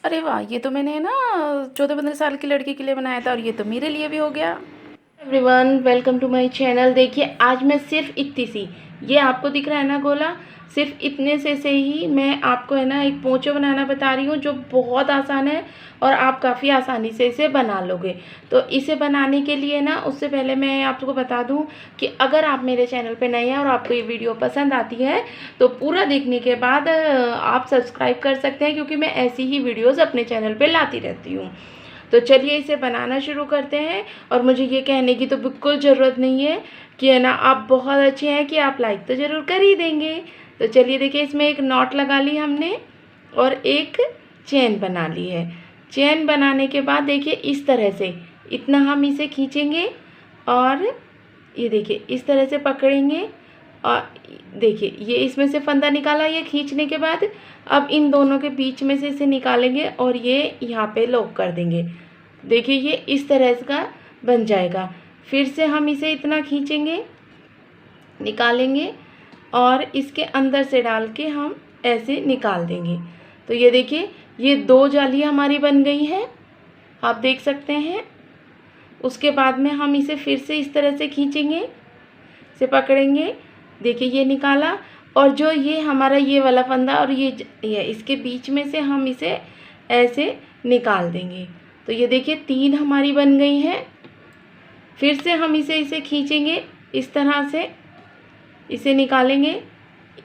अरे वाह! ये तो मैंने ना 14-15 साल की लड़की के लिए बनाया था और ये तो मेरे लिए भी हो गया। Everyone, welcome to my channel. देखिए आज मैं सिर्फ इतनी सी, ये आपको दिख रहा है ना गोला, सिर्फ इतने से ही मैं आपको है ना एक पोंचो बनाना बता रही हूँ जो बहुत आसान है और आप काफ़ी आसानी से इसे बना लोगे। तो इसे बनाने के लिए ना उससे पहले मैं आपको बता दूँ कि अगर आप मेरे चैनल पे नए हैं और आपको ये वीडियो पसंद आती है तो पूरा देखने के बाद आप सब्सक्राइब कर सकते हैं, क्योंकि मैं ऐसी ही वीडियोज़ अपने चैनल पर लाती रहती हूँ। तो चलिए इसे बनाना शुरू करते हैं। और मुझे ये कहने की तो बिल्कुल ज़रूरत नहीं है कि है ना आप बहुत अच्छे हैं कि आप लाइक तो ज़रूर कर ही देंगे। तो चलिए देखिए, इसमें एक नॉट लगा ली हमने और एक चेन बना ली है। चेन बनाने के बाद देखिए इस तरह से इतना हम इसे खींचेंगे और ये देखिए इस तरह से पकड़ेंगे और देखिए ये इसमें से फंदा निकाला। ये खींचने के बाद अब इन दोनों के बीच में से इसे निकालेंगे और ये यहाँ पे लॉक कर देंगे। देखिए ये इस तरह का बन जाएगा। फिर से हम इसे इतना खींचेंगे, निकालेंगे और इसके अंदर से डाल के हम ऐसे निकाल देंगे। तो ये देखिए ये दो जाली हमारी बन गई है, आप देख सकते हैं। उसके बाद में हम इसे फिर से इस तरह से खींचेंगे, इसे पकड़ेंगे, देखिए ये निकाला और जो ये हमारा ये वाला फंदा और ये इसके बीच में से हम इसे ऐसे निकाल देंगे। तो ये देखिए तीन हमारी बन गई हैं। फिर से हम इसे खींचेंगे इस तरह से, इसे निकालेंगे,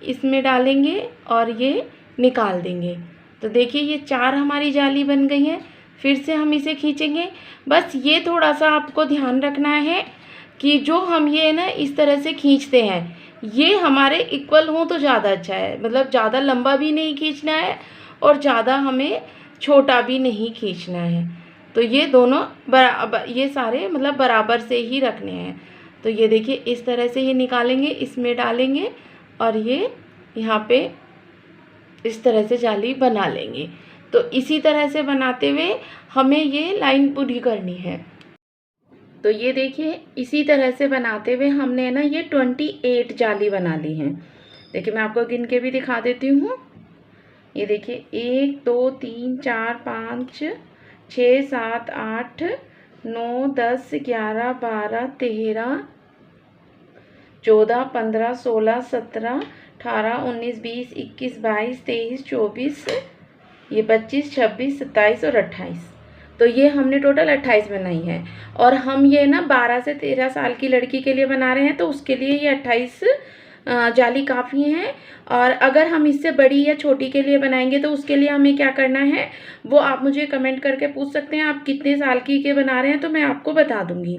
इसमें डालेंगे और ये निकाल देंगे। तो देखिए ये चार हमारी जाली बन गई हैं। फिर से हम इसे खींचेंगे। बस ये थोड़ा सा आपको ध्यान रखना है कि जो हम ये ना इस तरह से खींचते हैं ये हमारे इक्वल हों तो ज़्यादा अच्छा है। मतलब ज़्यादा लंबा भी नहीं खींचना है और ज़्यादा हमें छोटा भी नहीं खींचना है। तो ये दोनों बराबर, ये सारे मतलब बराबर से ही रखने हैं। तो ये देखिए इस तरह से ये निकालेंगे, इसमें डालेंगे और ये यहाँ पे इस तरह से जाली बना लेंगे। तो इसी तरह से बनाते हुए हमें ये लाइन पूरी करनी है। तो ये देखिए इसी तरह से बनाते हुए हमने ना ये 28 जाली बना ली हैं। देखिए मैं आपको गिन के भी दिखा देती हूँ। ये देखिए 1 2 3 4 5 6 7 8 9 10 11 12 13 14 15 16 17 18 19 20 21 22 23 24 ये 25 26 27 और 28। तो ये हमने टोटल 28 बनाई है। और हम ये ना 12 से 13 साल की लड़की के लिए बना रहे हैं, तो उसके लिए ये 28 जाली काफ़ी हैं। और अगर हम इससे बड़ी या छोटी के लिए बनाएंगे तो उसके लिए हमें क्या करना है वो आप मुझे कमेंट करके पूछ सकते हैं। आप कितने साल की के बना रहे हैं तो मैं आपको बता दूंगी।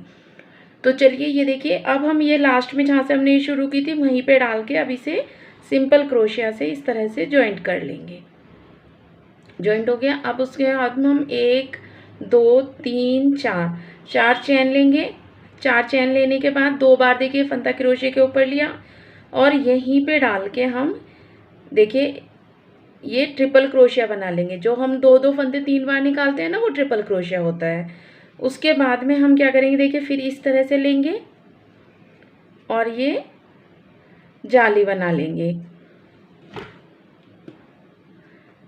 तो चलिए ये देखिए अब हम ये लास्ट में जहाँ से हमने शुरू की थी वहीं पे डाल के अब इसे सिंपल क्रोशिया से इस तरह से जॉइंट कर लेंगे। जॉइंट हो गया। अब उसके बाद में हम 1 2 3 4 चेन लेंगे। 4 चेन लेने के बाद 2 बार देखिए फंदा क्रोशिया के ऊपर लिया और यहीं पे डाल के हम देखिए ये ट्रिपल क्रोशिया बना लेंगे। जो हम 2 फंदे 3 बार निकालते हैं ना वो ट्रिपल क्रोशिया होता है। उसके बाद में हम क्या करेंगे देखिए फिर इस तरह से लेंगे और ये जाली बना लेंगे।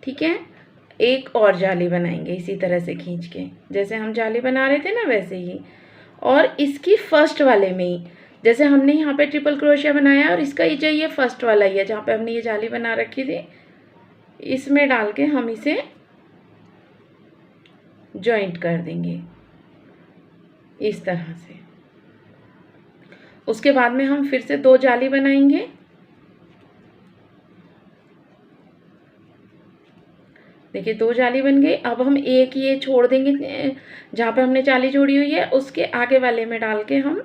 ठीक है, एक और जाली बनाएंगे इसी तरह से खींच के, जैसे हम जाली बना रहे थे ना वैसे ही। और इसकी फर्स्ट वाले में ही जैसे हमने यहाँ पे ट्रिपल क्रोशिया बनाया और इसका जो ये फर्स्ट वाला ही है जहाँ पे हमने ये जाली बना रखी थी, इसमें डाल के हम इसे जॉइंट कर देंगे इस तरह से। उसके बाद में हम फिर से 2 जाली बनाएंगे। देखिए 2 जाली बन गई। अब हम एक ये छोड़ देंगे जहाँ पे हमने जाली जोड़ी हुई है, उसके आगे वाले में डाल के हम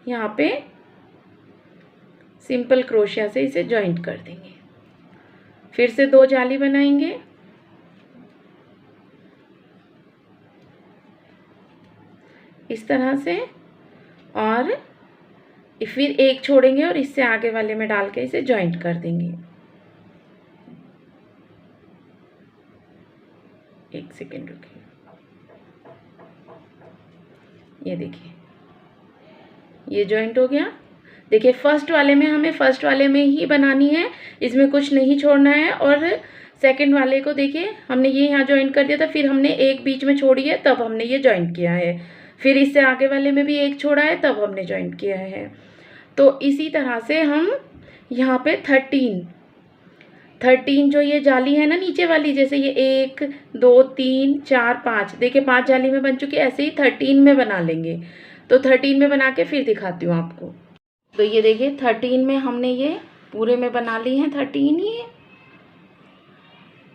यहाँ पे सिंपल क्रोशिया से इसे जॉइंट कर देंगे। फिर से 2 जाली बनाएंगे। इस तरह से और फिर एक छोड़ेंगे और इससे आगे वाले में डाल के इसे जॉइंट कर देंगे। एक सेकेंड रुकिए, ये देखिए ये जॉइंट हो गया। देखिए फर्स्ट वाले में हमें फर्स्ट वाले में ही बनानी है, इसमें कुछ नहीं छोड़ना है और सेकंड वाले को देखिए हमने ये यहाँ जॉइंट कर दिया था, फिर हमने एक बीच में छोड़ी है तब हमने ये जॉइंट किया है, फिर इससे आगे वाले में भी एक छोड़ा है तब हमने जॉइंट किया है। तो इसी तरह से हम यहाँ पे 13 जो ये जाली है ना नीचे वाली, जैसे ये 1 2 3 4 5, देखिए 5 जाली में बन चुकी है, ऐसे ही 13 में बना लेंगे। तो 13 में बना के फिर दिखाती हूँ आपको। तो ये देखिए 13 में हमने ये पूरे में बना ली है 13 ही।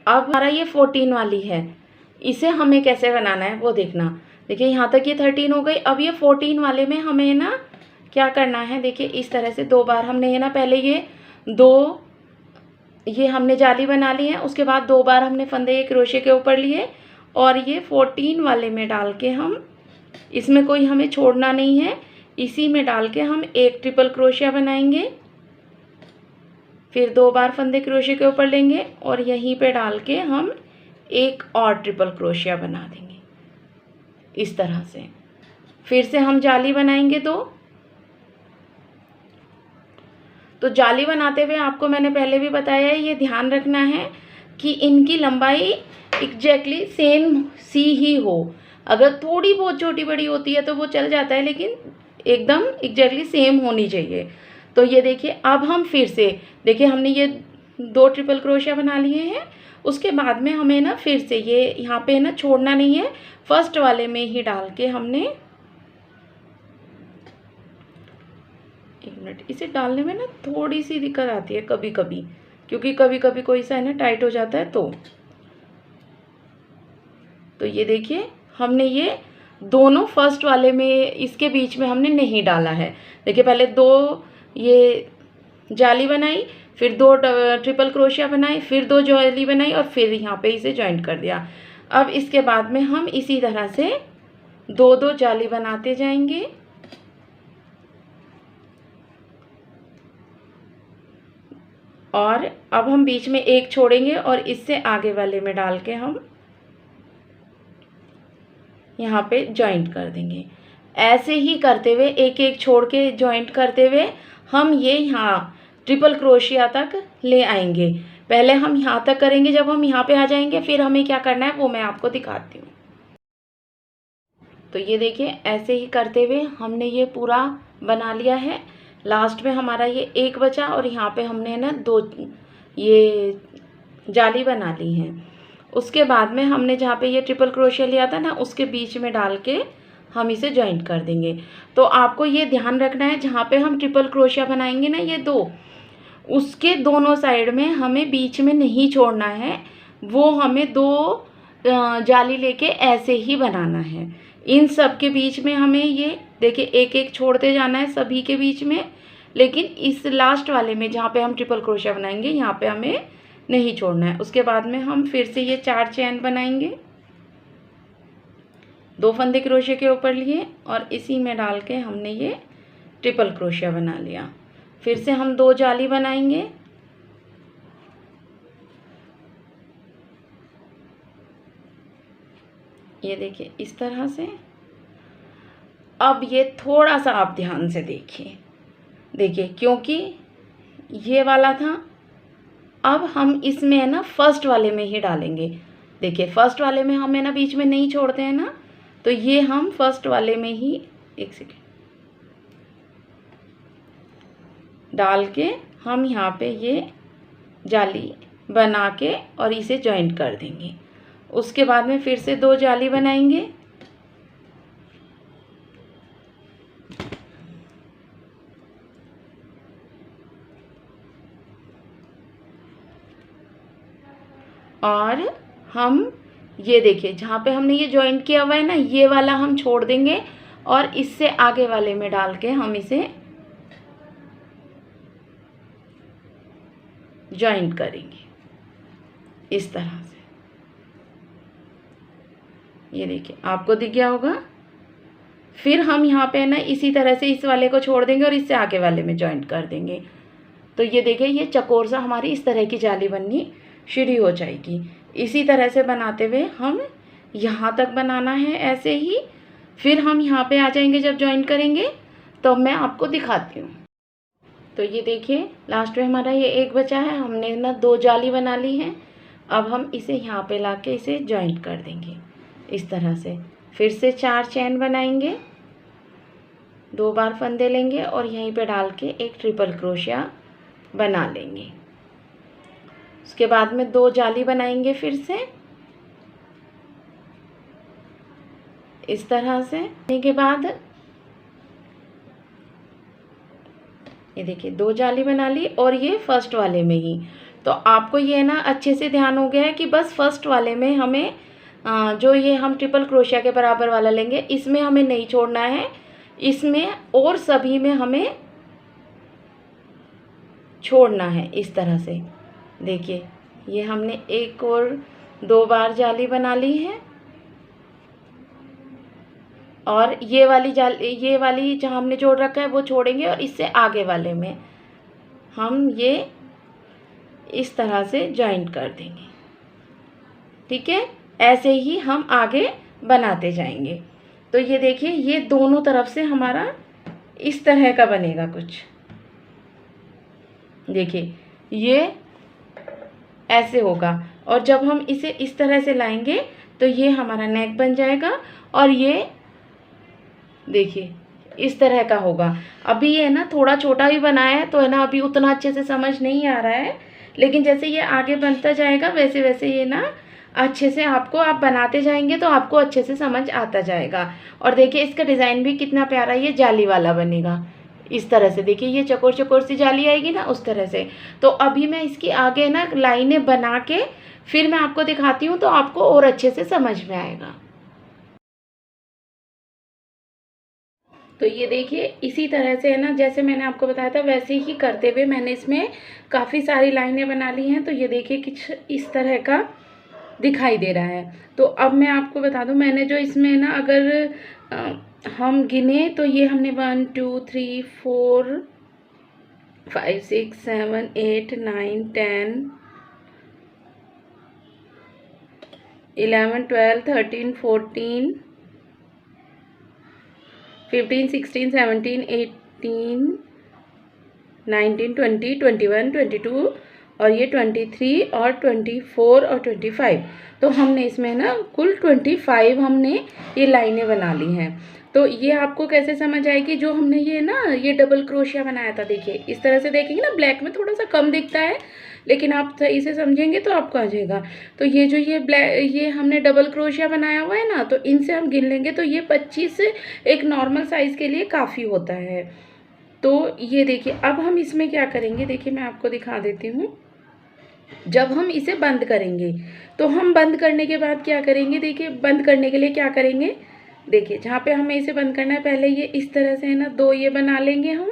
अब हमारा ये 14 वाली है, इसे हमें कैसे बनाना है वो देखना। देखिए यहाँ तक ये 13 हो गई। अब ये 14 वाले में हमें ना क्या करना है, देखिए इस तरह से 2 बार हमने ये ना पहले ये हमने जाली बना ली है, उसके बाद 2 बार हमने फंदे क्रोशे के ऊपर लिए और ये 14 वाले में डाल के हम, इसमें कोई हमें छोड़ना नहीं है, इसी में डाल के हम एक ट्रिपल क्रोशिया बनाएंगे, फिर 2 बार फंदे क्रोशे के ऊपर लेंगे और यहीं पे डाल के हम एक और ट्रिपल क्रोशिया बना देंगे इस तरह से। फिर से हम जाली बनाएंगे तो जाली बनाते हुए आपको मैंने पहले भी बताया है, ये ध्यान रखना है कि इनकी लंबाई एग्जैक्टली सेम सी ही हो। अगर थोड़ी बहुत छोटी बड़ी होती है तो वो चल जाता है, लेकिन एकदम एग्जैक्टली सेम होनी चाहिए। तो ये देखिए अब हम फिर से देखिए हमने ये 2 ट्रिपल क्रोशिया बना लिए हैं, उसके बाद में हमें ना फिर से ये यहाँ पे ना छोड़ना नहीं है, फर्स्ट वाले में ही डाल के हमने, एक मिनट, इसे डालने में ना थोड़ी सी दिक्कत आती है कभी कभी, क्योंकि कभी कभी कोई सा है ना टाइट हो जाता है। तो ये देखिए हमने ये दोनों फर्स्ट वाले में इसके बीच में हमने नहीं डाला है। देखिए पहले 2 ये जाली बनाई, फिर 2 ट्रिपल क्रोशिया बनाई, फिर 2 जाली बनाई और फिर यहाँ पे इसे जॉइंट कर दिया। अब इसके बाद में हम इसी तरह से 2 जाली बनाते जाएंगे और अब हम बीच में एक छोड़ेंगे और इससे आगे वाले में डाल के हम यहाँ पे जॉइंट कर देंगे। ऐसे ही करते हुए एक एक छोड़ के जॉइंट करते हुए हम ये यहाँ ट्रिपल क्रोशिया तक ले आएंगे। पहले हम यहाँ तक करेंगे, जब हम यहाँ पे आ जाएंगे फिर हमें क्या करना है वो मैं आपको दिखाती हूँ। तो ये देखिए ऐसे ही करते हुए हमने ये पूरा बना लिया है। लास्ट में हमारा ये एक बचा और यहाँ पे हमने ना 2 ये जाली बना ली हैं। उसके बाद में हमने जहाँ पे ये ट्रिपल क्रोशिया लिया था ना, उसके बीच में डाल के हम इसे जॉइंट कर देंगे। तो आपको ये ध्यान रखना है, जहाँ पे हम ट्रिपल क्रोशिया बनाएंगे ना ये 2, उसके दोनों साइड में हमें बीच में नहीं छोड़ना है, वो हमें 2 जाली लेके ऐसे ही बनाना है। इन सब के बीच में हमें ये देखिए एक एक छोड़ते जाना है सभी के बीच में, लेकिन इस लास्ट वाले में जहाँ पे हम ट्रिपल क्रोशिया बनाएंगे यहाँ पे हमें नहीं छोड़ना है। उसके बाद में हम फिर से ये 4 चैन बनाएंगे, 2 फंदे क्रोशिया के ऊपर लिए और इसी में डाल के हमने ये ट्रिपल क्रोशिया बना लिया। फिर से हम 2 जाली बनाएंगे, ये देखिए इस तरह से। अब ये थोड़ा सा आप ध्यान से देखिए क्योंकि ये वाला था, अब हम इसमें है ना फर्स्ट वाले में ही डालेंगे। देखिए फर्स्ट वाले में हम है ना बीच में नहीं छोड़ते हैं ना, तो ये हम फर्स्ट वाले में ही, एक सेकेंड, डाल के हम यहाँ पे ये जाली बना के और इसे जॉइंट कर देंगे। उसके बाद में फिर से 2 जाली बनाएंगे, और हम ये देखिए जहाँ पे हमने ये जॉइंट किया हुआ है ना, ये वाला हम छोड़ देंगे और इससे आगे वाले में डाल के हम इसे जॉइंट करेंगे इस तरह से। ये देखिए आपको दिख गया होगा। फिर हम यहाँ पे ना इसी तरह से इस वाले को छोड़ देंगे और इससे आगे वाले में जॉइंट कर देंगे। तो ये देखिए ये चकोर सा हमारी इस तरह की जाली बननी शुरू हो जाएगी। इसी तरह से बनाते हुए हम यहाँ तक बनाना है ऐसे ही। फिर हम यहाँ पे आ जाएंगे जब जॉइंट करेंगे, तो मैं आपको दिखाती हूँ। तो ये देखिए लास्ट में हमारा ये एक बचा है, हमने ना 2 जाली बना ली हैं। अब हम इसे यहाँ पे लाके इसे जॉइंट कर देंगे इस तरह से। फिर से 4 चैन बनाएंगे, 2 बार फंदे लेंगे और यहीं पे डाल के एक ट्रिपल क्रोशिया बना लेंगे। उसके बाद में 2 जाली बनाएंगे फिर से इस तरह से। के बाद ये देखिए 2 जाली बना ली और ये फर्स्ट वाले में ही। तो आपको ये ना अच्छे से ध्यान हो गया है कि बस फर्स्ट वाले में हमें जो ये हम ट्रिपल क्रोशिया के बराबर वाला लेंगे इसमें हमें नहीं छोड़ना है, इसमें और सभी में हमें छोड़ना है इस तरह से। देखिए ये हमने एक और 2 बार जाली बना ली है और ये वाली जहाँ हमने जोड़ रखा है वो छोड़ेंगे और इससे आगे वाले में हम ये इस तरह से जॉइंट कर देंगे। ठीक है, ऐसे ही हम आगे बनाते जाएंगे। तो ये देखिए ये दोनों तरफ से हमारा इस तरह का बनेगा कुछ। देखिए ये ऐसे होगा और जब हम इसे इस तरह से लाएंगे तो ये हमारा नेक बन जाएगा और ये देखिए इस तरह का होगा। अभी ये ना थोड़ा छोटा भी बनाया है तो है ना अभी उतना अच्छे से समझ नहीं आ रहा है, लेकिन जैसे ये आगे बनता जाएगा वैसे वैसे ये ना अच्छे से आपको आप बनाते जाएंगे तो आपको अच्छे से समझ आता जाएगा। और देखिए इसका डिज़ाइन भी कितना प्यारा ये जाली वाला बनेगा इस तरह से। देखिए ये चकोर चकोर सी जाली आएगी ना उस तरह से। तो अभी मैं इसकी आगे ना लाइनें बना के फिर मैं आपको दिखाती हूँ तो आपको और अच्छे से समझ में आएगा। तो ये देखिए इसी तरह से है ना जैसे मैंने आपको बताया था वैसे ही करते हुए मैंने इसमें काफ़ी सारी लाइनें बना ली हैं। तो ये देखिए कुछ इस तरह का दिखाई दे रहा है। तो अब मैं आपको बता दूं मैंने जो इसमें ना अगर हम गिने तो ये हमने 1 2 3 4 5 6 7 8 9 10 11 12 13 14 15 16 17 18 19 20 21 22 और ये 23 और 24 और 25। तो हमने इसमें ना कुल 25 हमने ये लाइनें बना ली हैं। तो ये आपको कैसे समझ आएगी, जो हमने ये ना ये डबल क्रोशिया बनाया था देखिए इस तरह से देखेंगे ना ब्लैक में थोड़ा सा कम दिखता है लेकिन आप सही से समझेंगे तो आपको आ जाएगा। तो ये जो ये हमने डबल क्रोशिया बनाया हुआ है ना तो इनसे हम गिन लेंगे तो ये 25 एक नॉर्मल साइज़ के लिए काफ़ी होता है। तो ये देखिए अब हम इसमें क्या करेंगे, देखिए मैं आपको दिखा देती हूँ। जब हम इसे बंद करेंगे तो हम बंद करने के बाद क्या करेंगे, देखिए बंद करने के लिए क्या करेंगे, देखिए जहाँ पे हमें इसे बंद करना है पहले ये इस तरह से है ना 2 ये बना लेंगे हम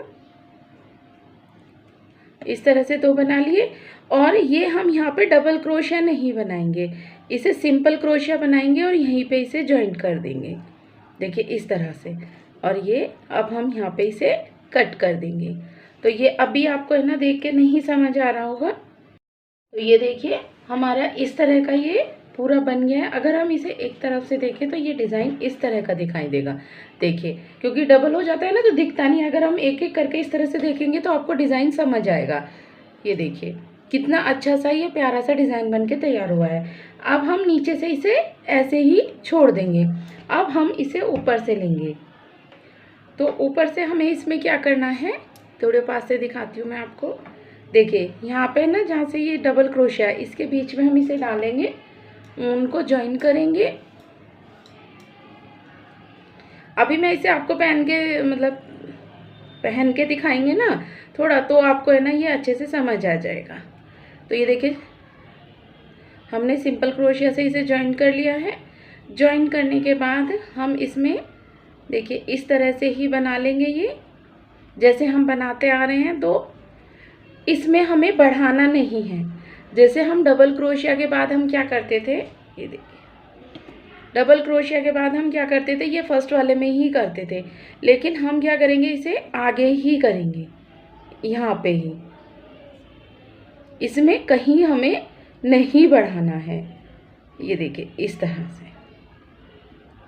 इस तरह से 2 बना लिए और ये हम यहाँ पे डबल क्रोशिया नहीं बनाएंगे, इसे सिंपल क्रोशिया बनाएंगे और यहीं पे इसे जॉइंट कर देंगे देखिए इस तरह से। और ये अब हम यहाँ पे इसे कट कर देंगे। तो ये अभी आपको है ना देख के नहीं समझ आ रहा होगा। तो ये देखिए हमारा इस तरह का ये पूरा बन गया है। अगर हम इसे एक तरफ से देखें तो ये डिज़ाइन इस तरह का दिखाई देगा देखिए, क्योंकि डबल हो जाता है ना तो दिखता नहीं। अगर हम एक एक करके इस तरह से देखेंगे तो आपको डिज़ाइन समझ आएगा। ये देखिए कितना अच्छा सा ये प्यारा सा डिज़ाइन बन के तैयार हुआ है। अब हम नीचे से इसे ऐसे ही छोड़ देंगे। अब हम इसे ऊपर से लेंगे। तो ऊपर से हमें इसमें क्या करना है, थोड़े पास से दिखाती हूँ मैं आपको। देखिए यहाँ पे ना जहाँ से ये डबल क्रोशिया है इसके बीच में हम इसे डालेंगे, उनको ज्वाइन करेंगे। अभी मैं इसे आपको पहन के दिखाएंगे ना थोड़ा, तो आपको है ना ये अच्छे से समझ आ जाएगा। तो ये देखिए हमने सिंपल क्रोशिया से इसे ज्वाइन कर लिया है। ज्वाइन करने के बाद हम इसमें देखिए इस तरह से ही बना लेंगे ये जैसे हम बनाते आ रहे हैं। तो इसमें हमें बढ़ाना नहीं है। जैसे हम डबल क्रोशिया के बाद हम क्या करते थे, ये देखिए डबल क्रोशिया के बाद हम क्या करते थे, ये फर्स्ट वाले में ही करते थे, लेकिन हम क्या करेंगे इसे आगे ही करेंगे यहाँ पे ही, इसमें कहीं हमें नहीं बढ़ाना है। ये देखिए इस तरह से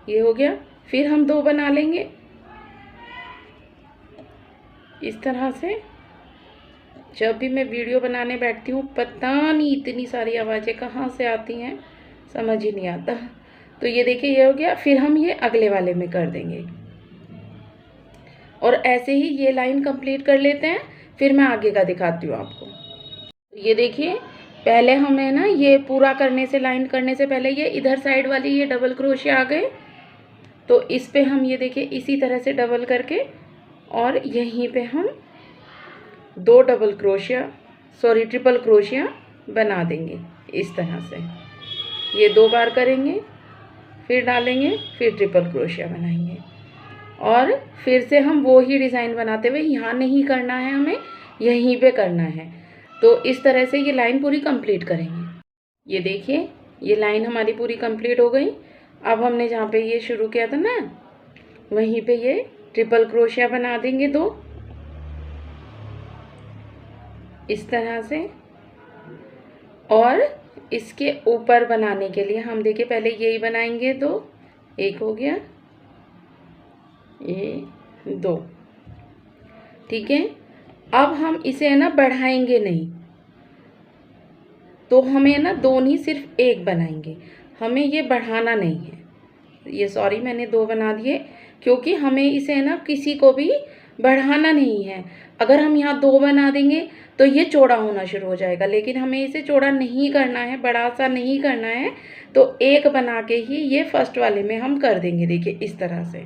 ये हो गया। फिर हम 2 बना लेंगे इस तरह से जब भी मैं वीडियो बनाने बैठती हूँ पता नहीं इतनी सारी आवाज़ें कहाँ से आती हैं, समझ ही नहीं आता। तो ये देखिए ये हो गया। फिर हम ये अगले वाले में कर देंगे और ऐसे ही ये लाइन कंप्लीट कर लेते हैं, फिर मैं आगे का दिखाती हूँ आपको। ये देखिए पहले हमें ना ये पूरा करने से, लाइन करने से पहले ये इधर साइड वाली ये डबल क्रोशिया आ गए, तो इस पे हम ये देखिए इसी तरह से डबल करके और यहीं पे हम 2 डबल क्रोशिया ट्रिपल क्रोशिया बना देंगे इस तरह से। ये 2 बार करेंगे, फिर डालेंगे, फिर ट्रिपल क्रोशिया बनाएंगे और फिर से हम वो ही डिज़ाइन बनाते हुए, यहाँ नहीं करना है हमें, यहीं पे करना है। तो इस तरह से ये लाइन पूरी कंप्लीट करेंगे। ये देखिए ये लाइन हमारी पूरी कंप्लीट हो गई। अब हमने जहाँ पे ये शुरू किया था ना, वहीं पे ये ट्रिपल क्रोशिया बना देंगे 2 इस तरह से। और इसके ऊपर बनाने के लिए हम देखिए पहले यही बनाएंगे 2, एक हो गया, ये 2, ठीक है। अब हम इसे है ना बढ़ाएंगे नहीं, तो हमें ना 2 नहीं सिर्फ 1 बनाएंगे, हमें ये बढ़ाना नहीं है। ये सॉरी मैंने 2 बना दिए, क्योंकि हमें इसे है ना किसी को भी बढ़ाना नहीं है। अगर हम यहाँ 2 बना देंगे तो ये चौड़ा होना शुरू हो जाएगा, लेकिन हमें इसे चौड़ा नहीं करना है, बड़ा सा नहीं करना है। तो 1 बना के ही ये फर्स्ट वाले में हम कर देंगे। देखिए इस तरह से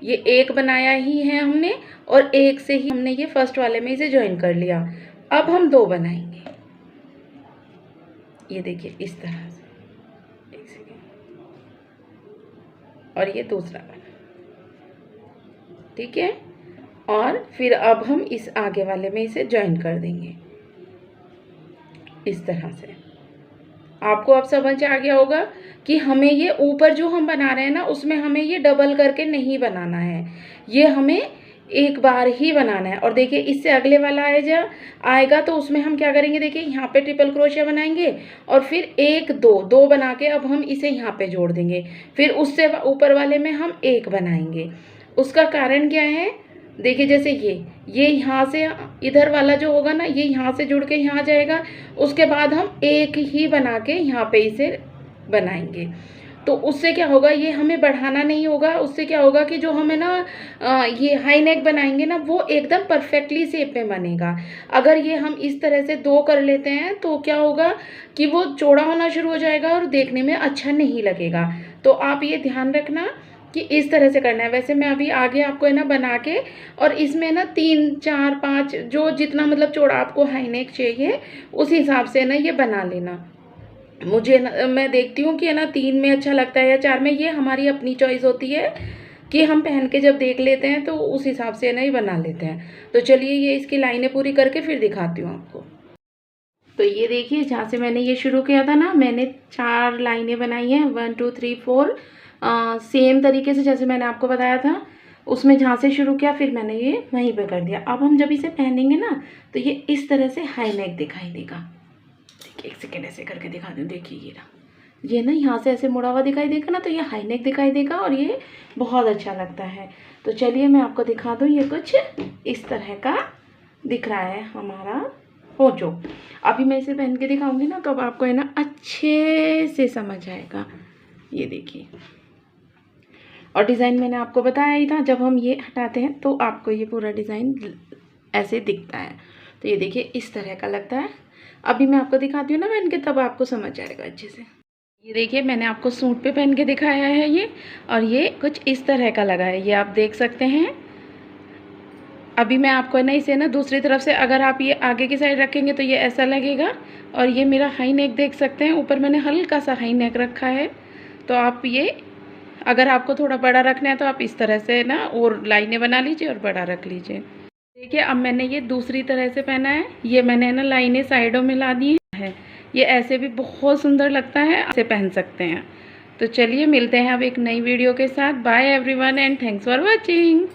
ये 1 बनाया ही है हमने और 1 से ही हमने ये फर्स्ट वाले में इसे ज्वाइन कर लिया। अब हम 2 बनाएंगे, ये देखिए इस तरह से, एक सेकेंड, और ये दूसरा बना, ठीक है। और फिर अब हम इस आगे वाले में इसे ज्वाइन कर देंगे इस तरह से। आपको अब समझ आ गया होगा कि हमें ये ऊपर जो हम बना रहे हैं ना, उसमें हमें ये डबल करके नहीं बनाना है, ये हमें एक बार ही बनाना है। और देखिए इससे अगले वाला आएगा तो उसमें हम क्या करेंगे, देखिए यहाँ पे ट्रिपल क्रोशिया बनाएंगे और फिर 1 2 बना के अब हम इसे यहाँ पे जोड़ देंगे, फिर उससे ऊपर वाले में हम 1 बनाएंगे। उसका कारण क्या है, देखिए जैसे ये यहाँ से इधर वाला जो होगा ना, ये यहाँ से जुड़ के यहाँ जाएगा, उसके बाद हम 1 ही बना के यहाँ पे इसे बनाएंगे। तो उससे क्या होगा, ये हमें बढ़ाना नहीं होगा। उससे क्या होगा कि जो हमें ना ये हाई नेक बनाएंगे ना, वो एकदम परफेक्टली शेप में बनेगा। अगर ये हम इस तरह से 2 कर लेते हैं तो क्या होगा कि वो चौड़ा होना शुरू हो जाएगा और देखने में अच्छा नहीं लगेगा। तो आप ये ध्यान रखना कि इस तरह से करना है। वैसे मैं अभी आगे आपको है ना बना के, और इसमें ना 3 4 5 जो जितना मतलब चौड़ा आपको हाई नेक चाहिए उस हिसाब से ना ये बना लेना। मुझे ना, मैं देखती हूँ कि है ना 3 में अच्छा लगता है या 4 में, ये हमारी अपनी चॉइस होती है कि हम पहन के जब देख लेते हैं तो उस हिसाब से ना ही बना लेते हैं। तो चलिए ये इसकी लाइनें पूरी करके फिर दिखाती हूँ आपको। तो ये देखिए जहाँ से मैंने ये शुरू किया था ना, मैंने 4 लाइनें बनाई हैं, 1 2 3 4 सेम तरीके से जैसे मैंने आपको बताया था, उसमें जहाँ से शुरू किया फिर मैंने ये वहीं पे कर दिया। अब हम जब इसे पहनेंगे ना तो ये इस तरह से हाई नेक दिखाई देगा। देखिए एक सेकेंड ऐसे करके दिखा दूँ, देखिए ये ना यहाँ से ऐसे मुड़ा हुआ दिखाई देगा ना, तो ये हाई नेक दिखाई देगा और ये बहुत अच्छा लगता है। तो चलिए मैं आपको दिखा दूँ, ये कुछ इस तरह का दिख रहा है हमारा पोंचो। अभी मैं इसे पहन के दिखाऊंगी ना तो अब आपको है ना अच्छे से समझ आएगा। ये देखिए, और डिज़ाइन मैंने आपको बताया ही था, जब हम ये हटाते हैं तो आपको ये पूरा डिज़ाइन ऐसे दिखता है। तो ये देखिए इस तरह का लगता है। अभी मैं आपको दिखाती हूँ ना पहन के, तब आपको समझ आएगा अच्छे से। ये देखिए मैंने आपको सूट पे पहन के दिखाया है ये, और ये कुछ इस तरह का लगा है, ये आप देख सकते हैं। अभी मैं आपको ना इसे ना दूसरी तरफ से, अगर आप ये आगे की साइड रखेंगे तो ये ऐसा लगेगा। और ये मेरा हाई नेक देख सकते हैं, ऊपर मैंने हल्का सा हाई नेक रखा है। तो आप ये, अगर आपको थोड़ा बड़ा रखना है तो आप इस तरह से ना और लाइनें बना लीजिए और बड़ा रख लीजिए। देखिए अब मैंने ये दूसरी तरह से पहना है, ये मैंने ना लाइनें साइडों में ला दी है। ये ऐसे भी बहुत सुंदर लगता है, ऐसे पहन सकते हैं। तो चलिए मिलते हैं अब एक नई वीडियो के साथ। Bye everyone and thanks for watching.